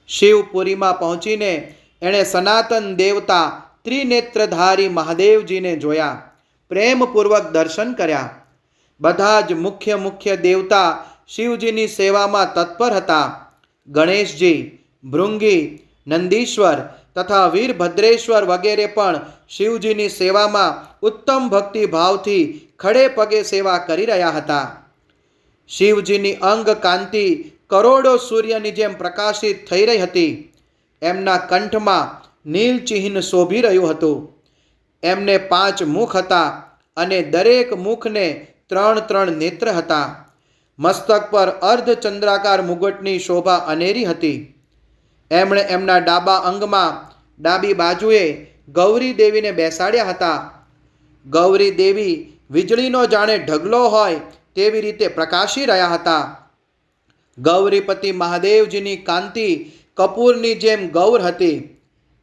શિવપુરીમાં પહોંચીને એણે સનાતન દેવતા ત્રિનેત્રધારી મહાદેવજીને જોયા, પ્રેમપૂર્વક દર્શન કર્યા. બધા જ મુખ્ય દેવતા શિવજીની સેવામાં તત્પર હતા. ગણેશજી, ભૃંગી, નંદીશ્વર તથા વીરભદ્રેશ્વર વગેરે પણ શિવજીની સેવામાં ઉત્તમ ભક્તિ ભાવથી ખડે પગે સેવા કરી રહ્યા હતા. શિવજીની અંગ કાંતિ કરોડો સૂર્યની જેમ પ્રકાશિત થઈ રહી હતી. એમના કંઠમાં નીલચિહ્ન શોભી રહ્યું હતું. એમને 5 મુખ હતા અને દરેક મુખને 3 નેત્ર હતા. મસ્તક પર અર્ધચંદ્રાકાર મુગટની શોભા અનેરી હતી. એમણે એમના ડાબા અંગમાં ડાબી બાજુએ ગૌરી દેવીને બેસાડ્યા હતા. ગૌરી દેવી વીજળીનો જાણે ઢગલો હોય તેવી રીતે પ્રકાશી રહ્યા હતા. ગૌરીપતિ મહાદેવજીની કાંતિ કપૂરની જેમ ગૌર હતી.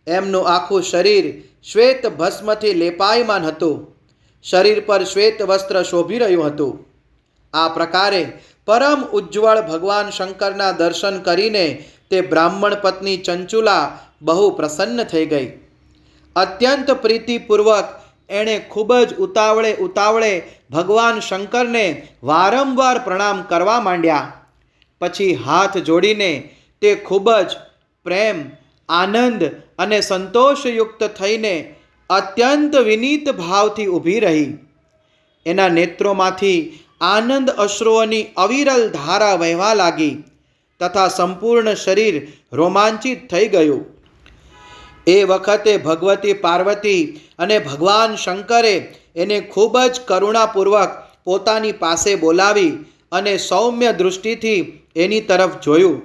એમનું આખું શરીર શ્વેત ભસ્મથી લેપાયમાન હતું. શરીર પર શ્વેત વસ્ત્ર શોભી રહ્યું હતું. આ પ્રકારે પરમ ઉજ્જવળ ભગવાન શંકરના દર્શન કરીને તે બ્રાહ્મણ પત્ની ચંચુલા બહુ પ્રસન્ન થઈ ગઈ. અત્યંત પ્રીતિપૂર્વક એણે ખૂબ જ ઉતાવળે ભગવાન શંકરને વારંવાર પ્રણામ કરવા માંડ્યા. પછી હાથ જોડીને તે ખૂબ જ પ્રેમ, આનંદ અને સંતોષયુક્ત થઈને અત્યંત વિનીત ભાવથી ઊભી રહી. એના નેત્રોમાંથી આનંદ અશ્રુઓની અવિરલ ધારા વહેવા લાગી તથા સંપૂર્ણ શરીર રોમાંચિત થઈ ગયું. એ વખતે ભગવતી પાર્વતી અને ભગવાન શંકરે એને ખૂબ જ કરુણાપૂર્વક પોતાની પાસે બોલાવી અને સૌમ્ય દૃષ્ટિથી એની તરફ જોયું.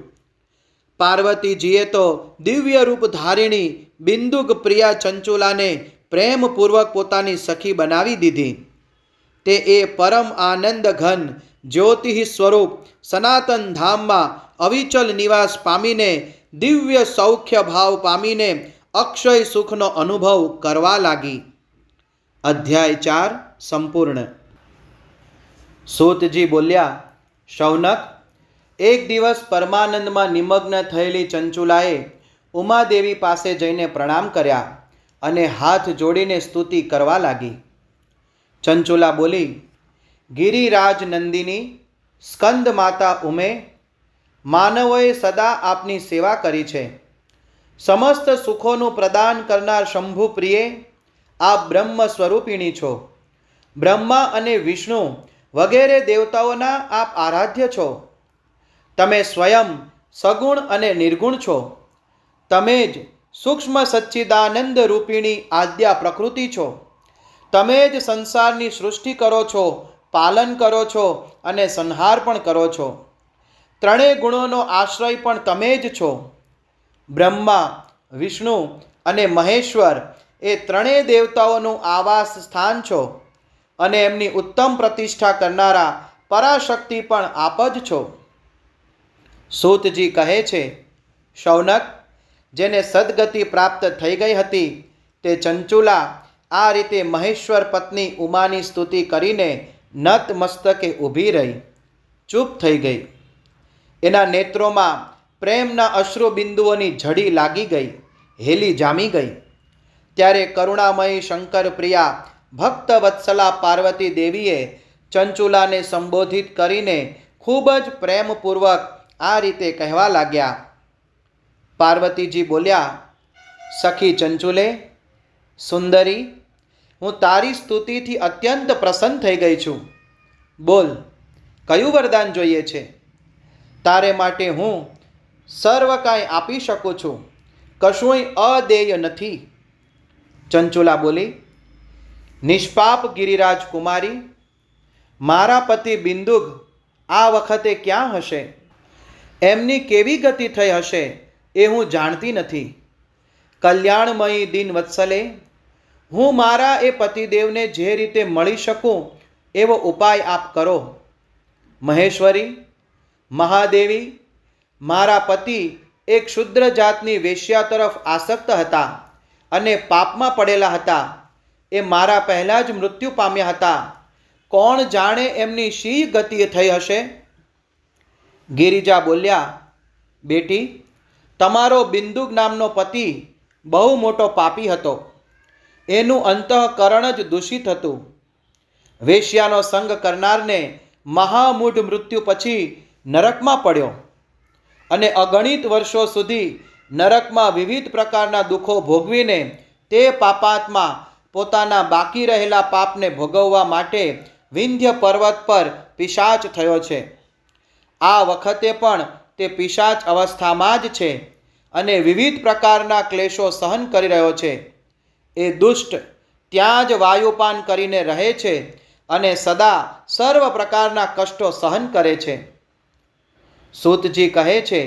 પાર્વતીજીએ તો દિવ્ય રૂપ ધારિણી બિંદુક પ્રિયા ચંચુલાને પ્રેમપૂર્વક પોતાની સખી બનાવી દીધી. તે એ પરમ આનંદ ઘન જ્યોતિ સ્વરૂપ સનાતન ધામમાં અવિચલ નિવાસ પામીને દિવ્ય સૌખ્ય ભાવ પામીને અક્ષય સુખનો અનુભવ કરવા લાગી. અધ્યાય 4 સંપૂર્ણ. સૂતજી બોલ્યા, શૌનક, એક દિવસ પરમાનંદમાં નિમગ્ન થયેલી ચંચુલાએ ઉમાદેવી પાસે જઈને પ્રણામ કર્યા અને હાથ જોડીને સ્તુતિ કરવા લાગી. ચંચુલા બોલી, ગિરિરાજ નંદિની, સ્કંદ માતા ઉમે, માનવોએ સદા આપની સેવા કરી છે. સમસ્ત સુખોનું પ્રદાન કરનાર શંભુ પ્રિયે, આપ બ્રહ્મ સ્વરૂપિણી છો. બ્રહ્મા અને વિષ્ણુ વગેરે દેવતાઓના આપ આરાધ્ય છો. તમે સ્વયં સગુણ અને નિર્ગુણ છો. તમે જ સૂક્ષ્મ સચ્ચિદાનંદ રૂપિણી આદ્યા પ્રકૃતિ છો. તમે જ સંસારની સૃષ્ટિ કરો છો, પાલન કરો છો અને સંહાર પણ કરો છો. ત્રણેય ગુણોનો આશ્રય પણ તમે જ છો. બ્રહ્મા, વિષ્ણુ અને મહેશ્વર એ ત્રણેય દેવતાઓનું આવાસ સ્થાન છો અને એમની ઉત્તમ પ્રતિષ્ઠા કરનારા પરાશક્તિ પણ આપ જ છો. સૂતજી કહે છે, શૌનક, જેને સદગતિ પ્રાપ્ત થઈ ગઈ હતી તે ચંચુલા આ રીતે મહેશ્વર પત્ની ઉમાની સ્તુતિ કરીને નત મસ્તકે ઊભી રહી, ચૂપ થઈ ગઈ. એના નેત્રોમાં પ્રેમના અશ્રુ બિંદુઓની ઝડી લાગી ગઈ, હેલી જામી ગઈ. ત્યારે કરુણામયી શંકર પ્રિયા ભક્ત વત્સલા પાર્વતી દેવીએ ચંચુલાને સંબોધિત કરીને ખૂબ જ પ્રેમપૂર્વક આ રીતે કહેવા લાગ્યા. પાર્વતીજી બોલ્યા, સખી ચંચુલે, સુંદરી, હું તારી સ્તુતિથી અત્યંત પ્રસન્ન થઈ ગઈ છું. બોલ, કયું વરદાન જોઈએ છે? તારે માટે હું સર્વ કાંઈ આપી શકું છું, કશુંય અદેય નથી. ચંચુલા બોલી, નિષ્પાપ ગિરિરાજ કુમારી, મારા પતિ બિંદુક આ વખતે ક્યાં હશે? એમની કેવી ગતિ થઈ હશે એ હું જાણતી નથી. કલ્યાણમયી દિન વત્સલે, હું મારા એ પતિદેવને જે રીતે મળી શકું એવો ઉપાય આપ કરો. મહેશ્વરી, મહાદેવી, મારા પતિ એક ક્ષુદ્ર જાતની વેશ્યા તરફ આસક્ત હતા અને પાપમાં પડેલા હતા. એ મારા પહેલાં જ મૃત્યુ પામ્યા હતા. કોણ જાણે એમની શી ગતિ થઈ હશે? ગિરિજા બોલ્યા, બેટી, તમારો બિંદુક નામનો પતિ બહુ મોટો પાપી હતો. એનું અંતઃકરણ જ દૂષિત હતું. વેશ્યાનો સંગ કરનારને મહામૂઢ મૃત્યુ પછી નરકમાં પડ્યો અને અગણિત વર્ષો સુધી નરકમાં વિવિધ પ્રકારના દુઃખો ભોગવીને તે પાપાત્મા પોતાના બાકી રહેલા પાપને ભોગવવા માટે વિંધ્ય પર્વત પર પિશાચ થયો છે. આ વખતે પણ તે પિશાચ અવસ્થામાં જ છે અને વિવિધ પ્રકારના ક્લેશો સહન કરી રહ્યો છે. એ દુષ્ટ ત્યાં જ વાયુપાન કરીને રહે છે અને સદા સર્વ પ્રકારના કષ્ટો સહન કરે છે. સૂતજી કહે છે,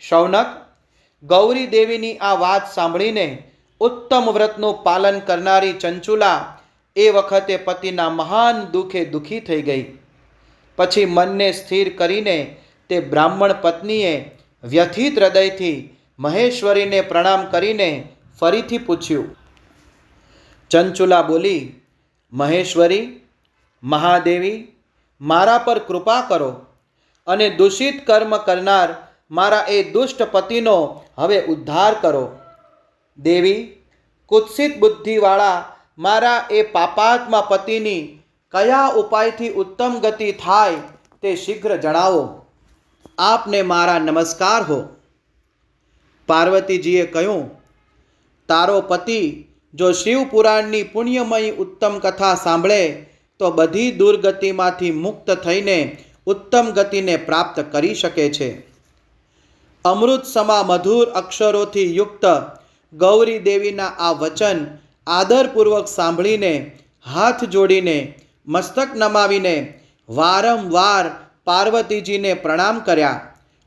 શૌનક, ગૌરી દેવીની આ વાત સાંભળીને ઉત્તમ વ્રતનું પાલન કરનારી ચંચુલા એ વખતે પતિના મહાન દુઃખે દુઃખી થઈ ગઈ. પછી મનને સ્થિર કરીને તે બ્રાહ્મણ પત્નીએ વ્યથિત હૃદયથી મહેશ્વરીને પ્રણામ કરીને ફરીથી પૂછ્યું. ચંચુલા બોલી, મહેશ્વરી, મહાદેવી, મારા પર કૃપા કરો અને દૂષિત કર્મ કરનાર મારા એ દુષ્ટ પતિનો હવે ઉદ્ધાર કરો. દેવી, કુત્સિત બુદ્ધિવાળા મારા એ પાપાત્મા પતિની કયા ઉપાયથી ઉત્તમ ગતિ થાય તે શીઘ્ર જણાવો. આપને મારા નમસ્કાર હો. પાર્વતીજીએ કહ્યું, તારો પતિ જો શિવપુરાણની પુણ્યમયી ઉત્તમ કથા સાંભળે તો બધી દુર્ગતિમાંથી મુક્ત થઈને ઉત્તમ ગતિને પ્રાપ્ત કરી શકે છે. અમૃત સમા મધુર અક્ષરોથી યુક્ત ગૌરી દેવીના આ વચન આદરપૂર્વક સાંભળીને હાથ જોડીને મસ્તક નમાવીને વારંવાર પાર્વતીજીને પ્રણામ કર્યા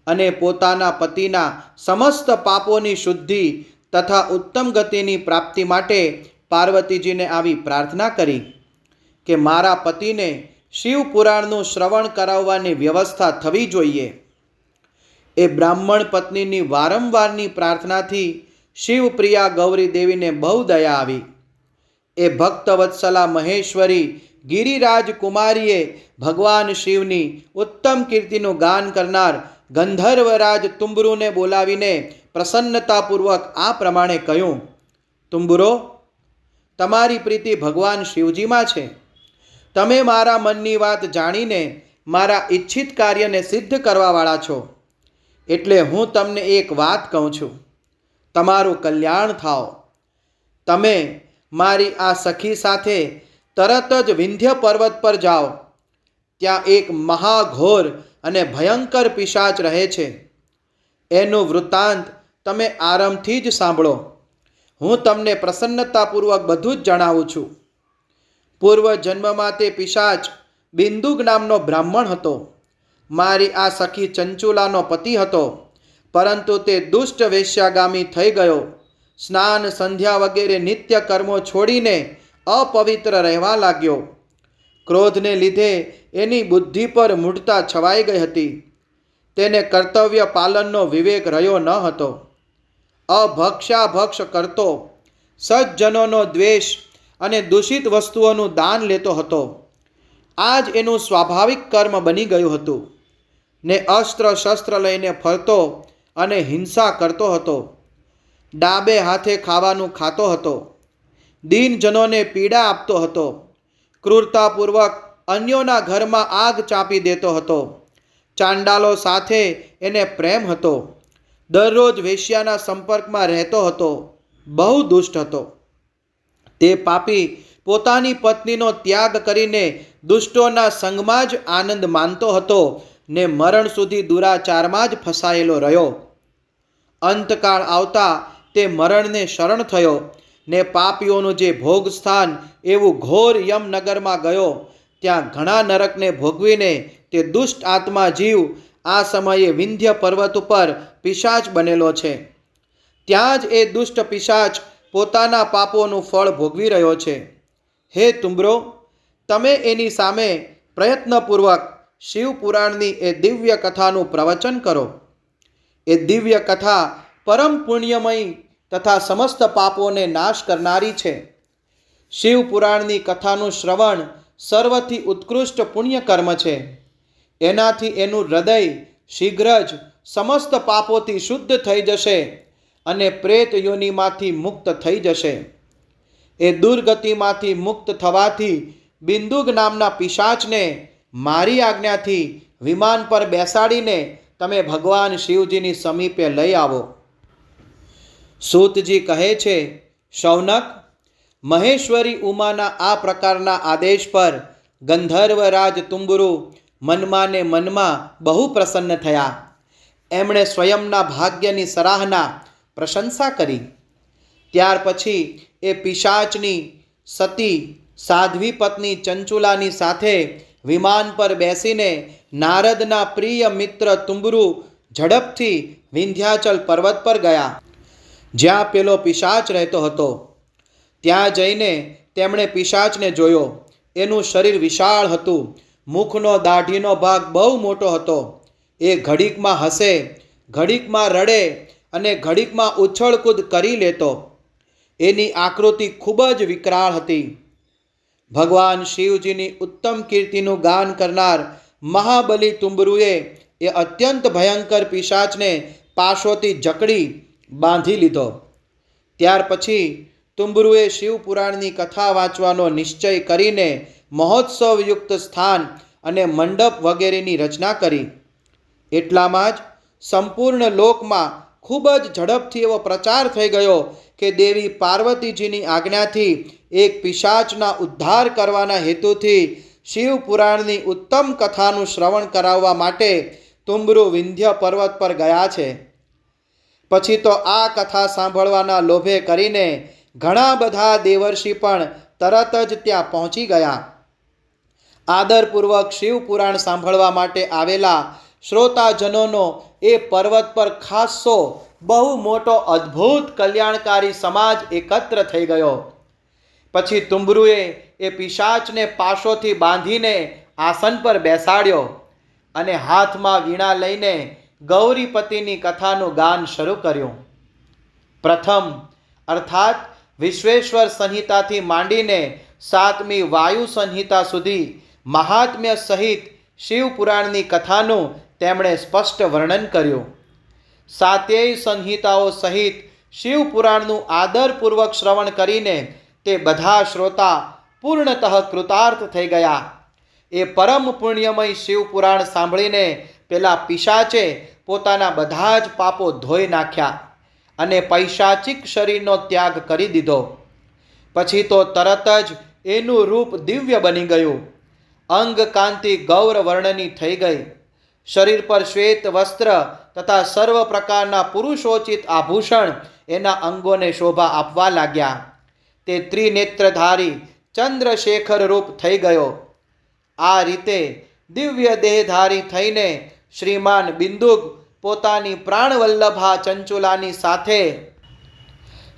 અને પોતાના પતિના સમસ્ત પાપોની શુદ્ધિ તથા ઉત્તમ ગતિની પ્રાપ્તિ માટે પાર્વતીજીને આવી પ્રાર્થના કરી કે મારા પતિને શિવપુરાણનું શ્રવણ કરાવવાની વ્યવસ્થા થવી જોઈએ. એ બ્રાહ્મણ પત્નીની વારંવારની પ્રાર્થનાથી શિવપ્રિયા ગૌરી દેવીને બહુ દયા આવી. એ ભક્તવત્સલા મહેશ્વરી ગિરિરાજ કુમારીએ ભગવાન શિવની ઉત્તમ કીર્તિનું ગાન કરનાર ગંધર્વરાજ તુંબરુને બોલાવીને પ્રસન્નતાપૂર્વક આ પ્રમાણે કહ્યું, તુંબરો, તમારી પ્રીતિ ભગવાન શિવજીમાં છે. તમે મારા મનની વાત જાણીને મારા ઈચ્છિત કાર્યને સિદ્ધ કરવાવાળા છો. એટલે હું તમને એક વાત કહું છું, તમારું કલ્યાણ થાઓ. તમે મારી આ સખી સાથે તરત જ વિંધ્ય પર્વત પર જાઓ. ત્યાં એક મહાઘોર અને ભયંકર પિશાચ રહે છે. એનું વૃત્તાંત તમે આરામથી જ સાંભળો. હું તમને પ્રસન્નતાપૂર્વક બધું જ જણાવું છું. પૂર્વ જન્મમાં તે પિશાચ બિંદુક નામનો બ્રાહ્મણ હતો. મારી આ સખી ચંચુલાનો પતિ હતો, પરંતુ તે દુષ્ટ વેશ્યાગામી થઈ ગયો. સ્નાન સંધ્યા વગેરે નિત્ય કર્મો છોડીને અપવિત્ર રહેવા લાગ્યો. ક્રોધને લીધે એની બુદ્ધિ પર મૂઢતા છવાઈ ગઈ હતી. તેને કર્તવ્ય પાલનનો વિવેક રહ્યો ન હતો. અભક્ષાભક્ષ કરતો, સજ્જનોનો દ્વેષ અને દૂષિત વસ્તુઓનું દાન લેતો હતો. આ જ એનું સ્વાભાવિક કર્મ બની ગયું હતું. ને અસ્ત્ર શસ્ત્ર લઈને ફરતો અને હિંસા કરતો હતો. ડાબે હાથે ખાવાનું ખાતો હતો. દીનજનોને પીડા આપતો હતો. ક્રૂરતાપૂર્વક અન્યોના ઘરમાં આગ ચાંપી દેતો હતો. ચાંડાલો સાથે એને પ્રેમ હતો. દરરોજ વેશ્યાના સંપર્કમાં રહેતો હતો. બહુ દુષ્ટ હતો. તે પાપી પોતાની પત્નીનો ત્યાગ કરીને દુષ્ટોના સંગમાં જ આનંદ માનતો હતો ને મરણ સુધી દુરાચારમાં જ ફસાયેલો રહ્યો. અંતકાળ આવતા તે મરણને શરણ થયો ને પાપીઓનું જે ભોગસ્થાન એવું ઘોર યમનગરમાં ગયો. ત્યાં ઘણા નરકને ભોગવીને તે દુષ્ટ આત્મા જીવ આ સમયે વિંધ્ય પર્વત ઉપર પિશાચ બનેલો છે. ત્યાં જ એ દુષ્ટ પિશાચ પોતાના પાપોનું ફળ ભોગવી રહ્યો છે. હે તુંબરો, તમે એની સામે પ્રયત્નપૂર્વક શિવપુરાણની એ દિવ્ય કથાનું પ્રવચન કરો. એ દિવ્ય કથા પરમ પુણ્યમયી તથા સમસ્ત પાપોને નાશ કરનારી છે. શિવપુરાણની કથાનું શ્રવણ સર્વથી ઉત્કૃષ્ટ પુણ્ય કર્મ છે. એનાથી એનું હૃદય શીઘ્ર જ સમસ્ત પાપોથી શુદ્ધ થઈ જશે અને પ્રેત યોનિમાંથી મુક્ત થઈ જશે. એ દુર્ગતિમાંથી મુક્ત થવાથી બિંદુક નામના પિશાચને મારી આજ્ઞાથી વિમાન પર બેસાડીને તમે ભગવાન શિવજીની સમીપે લઈ આવો. સૂતજી કહે છે, શૌનક, મહેશ્વરી ઉમાના આ પ્રકારના આદેશ પર ગંધર્વરાજ તુંબરુ મનમાં ને મનમાં બહુ પ્રસન્ન થયા. એમણે સ્વયંના ભાગ્યની સરાહના પ્રશંસા કરી. ત્યાર પછી એ પિશાચની સતી સાધ્વી પત્ની ચંચુલાની સાથે વિમાન પર બેસીને નારદના પ્રિય મિત્ર તુંબરુ ઝડપથી વિંધ્યાચલ પર્વત પર ગયા, જ્યાં પેલો પિશાચ રહેતો હતો. ત્યાં જઈને તેમણે પિશાચને જોયો. એનું શરીર વિશાળ હતું. મુખનો દાઢીનો ભાગ બહુ મોટો હતો. એ ઘડીકમાં હસે, ઘડીકમાં રડે અને ઘડીકમાં ઉછળકૂદ કરી લેતો. એની આકૃતિ ખૂબ જ વિકરાળ હતી. ભગવાન શિવજીની ઉત્તમ કીર્તિનું ગાન કરનાર મહાબલી તુંબરુએ એ અત્યંત ભયંકર પિશાચને પાશોથી જકડી બાંધી લીધો. ત્યાર પછી તુંબરુએ શિવપુરાણની કથા વાંચવાનો નિશ્ચય કરીને મહોત્સવયુક્ત સ્થાન અને મંડપ વગેરેની રચના કરી. એટલામાં જ સંપૂર્ણ લોકમાં ખૂબ જ ઝડપથી એવો પ્રચાર થઈ ગયો કે દેવી પાર્વતીજીની આજ્ઞાથી એક પિશાચના ઉદ્ધાર કરવાના હેતુથી શિવ પુરાણની ઉત્તમ કથાનું શ્રવણ કરાવવા માટે તુંબરુ વિંધ્ય પર્વત પર ગયા છે. પછી તો આ કથા સાંભળવાના લોભે કરીને ઘણા બધા દેવર્ષિ પણ તરત જ ત્યાં પહોંચી ગયા. આદરપૂર્વક શિવ પુરાણ સાંભળવા માટે આવેલા શ્રોતાજનોનો એ પર્વત પર ખાસો બહુ મોટો અદ્ભુત કલ્યાણકારી સમાજ એકત્ર થઈ ગયો. પછી તુંબરુએ એ પિશાચને પાશોથી બાંધીને આસન પર બેસાડ્યો અને હાથમાં વીણા લઈને ગૌરીપતિની કથાનું ગાન શરૂ કર્યું. પ્રથમ અર્થાત વિશ્વેશ્વર સંહિતાથી માંડીને 7મી વાયુ સંહિતા સુધી મહાત્મ્ય સહિત શિવ પુરાણની કથાનું તેમણે સ્પષ્ટ વર્ણન કર્યું. 7ય સંહિતાઓ સહિત શિવ પુરાણનું આદરપૂર્વક શ્રવણ કરીને તે બધા શ્રોતા પૂર્ણતઃ કૃતાર્થ થઈ ગયા. એ પરમ પુણ્યમય શિવ પુરાણ સાંભળીને પેલા પિશાચે પોતાના બધા જ પાપો ધોઈ નાખ્યા અને પૈશાચિક શરીરનો ત્યાગ કરી દીધો. પછી તો તરત જ એનું રૂપ દિવ્ય બની ગયું. અંગ કાંતિ ગૌર વર્ણની થઈ ગઈ. શરીર પર શ્વેત વસ્ત્ર તથા સર્વ પ્રકારના પુરુષોચિત આભૂષણ એના અંગોને શોભા આપવા લાગ્યા. તે ત્રિનેત્રધારી ચંદ્રશેખર રૂપ થઈ ગયો. આ રીતે દિવ્ય દેહધારી થઈને શ્રીમાન બિંદુક પોતાની પ્રાણવલ્લભા ચંચુલાની સાથે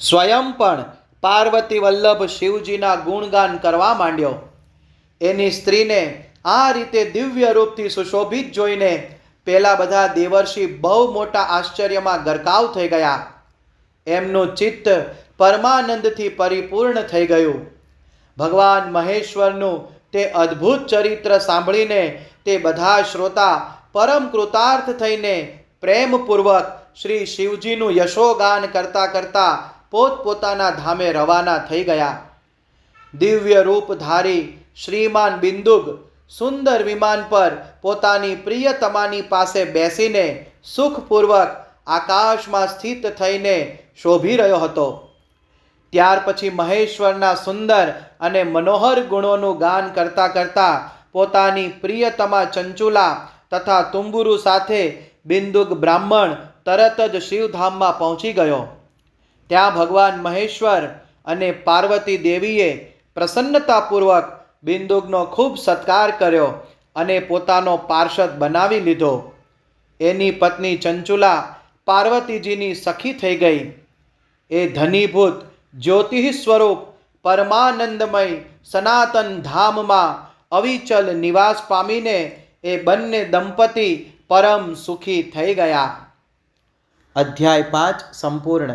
સ્વયં પણ પાર્વતી વલ્લભ શિવજીના ગુણગાન કરવા માંડ્યો. એની સ્ત્રીને આ રીતે દિવ્ય રૂપથી સુશોભિત જોઈને પેલા બધા દેવર્ષિ બહુ મોટા આશ્ચર્યમાં ગરકાવ થઈ ગયા. એમનું ચિત્ત પરમાનંદથી પરિપૂર્ણ થઈ ગયું. ભગવાન મહેશ્વરનું તે અદ્ભુત ચરિત્ર સાંભળીને તે બધા શ્રોતા પરમ કૃતાર્થ થઈને પ્રેમપૂર્વક શ્રી શિવજીનું યશોગાન કરતા કરતા પોતપોતાના ધામે રવાના થઈ ગયા. દિવ્ય રૂપધારી શ્રીમાન બિંદુક સુંદર વિમાન પર પોતાની પ્રિયતમાની પાસે બેસીને સુખપૂર્વક આકાશમાં સ્થિત થઈને શોભી રહ્યો હતો. ત્યાર પછી મહેશ્વરના સુંદર અને મનોહર ગુણોનું ગાન કરતા કરતા પોતાની પ્રિયતમા ચંચુલા તથા તુંબુરુ સાથે બિંદુક બ્રાહ્મણ તરત જ શિવધામમાં પહોંચી ગયો. ત્યાં ભગવાન મહેશ્વર અને પાર્વતી દેવીએ પ્રસન્નતાપૂર્વક બિંદુકનો ખૂબ સત્કાર કર્યો અને પોતાનો પાર્ષદ બનાવી લીધો. એની પત્ની ચંચુલા પાર્વતીજીની સખી થઈ ગઈ. એ ધનીભૂત જ્યોતિઃ સ્વરૂપ પરમાનંદમય સનાતન ધામમાં અવિચલ નિવાસ પામીને એ બંને દંપતી પરમ સુખી થઈ ગયા. અધ્યાય 5 સંપૂર્ણ.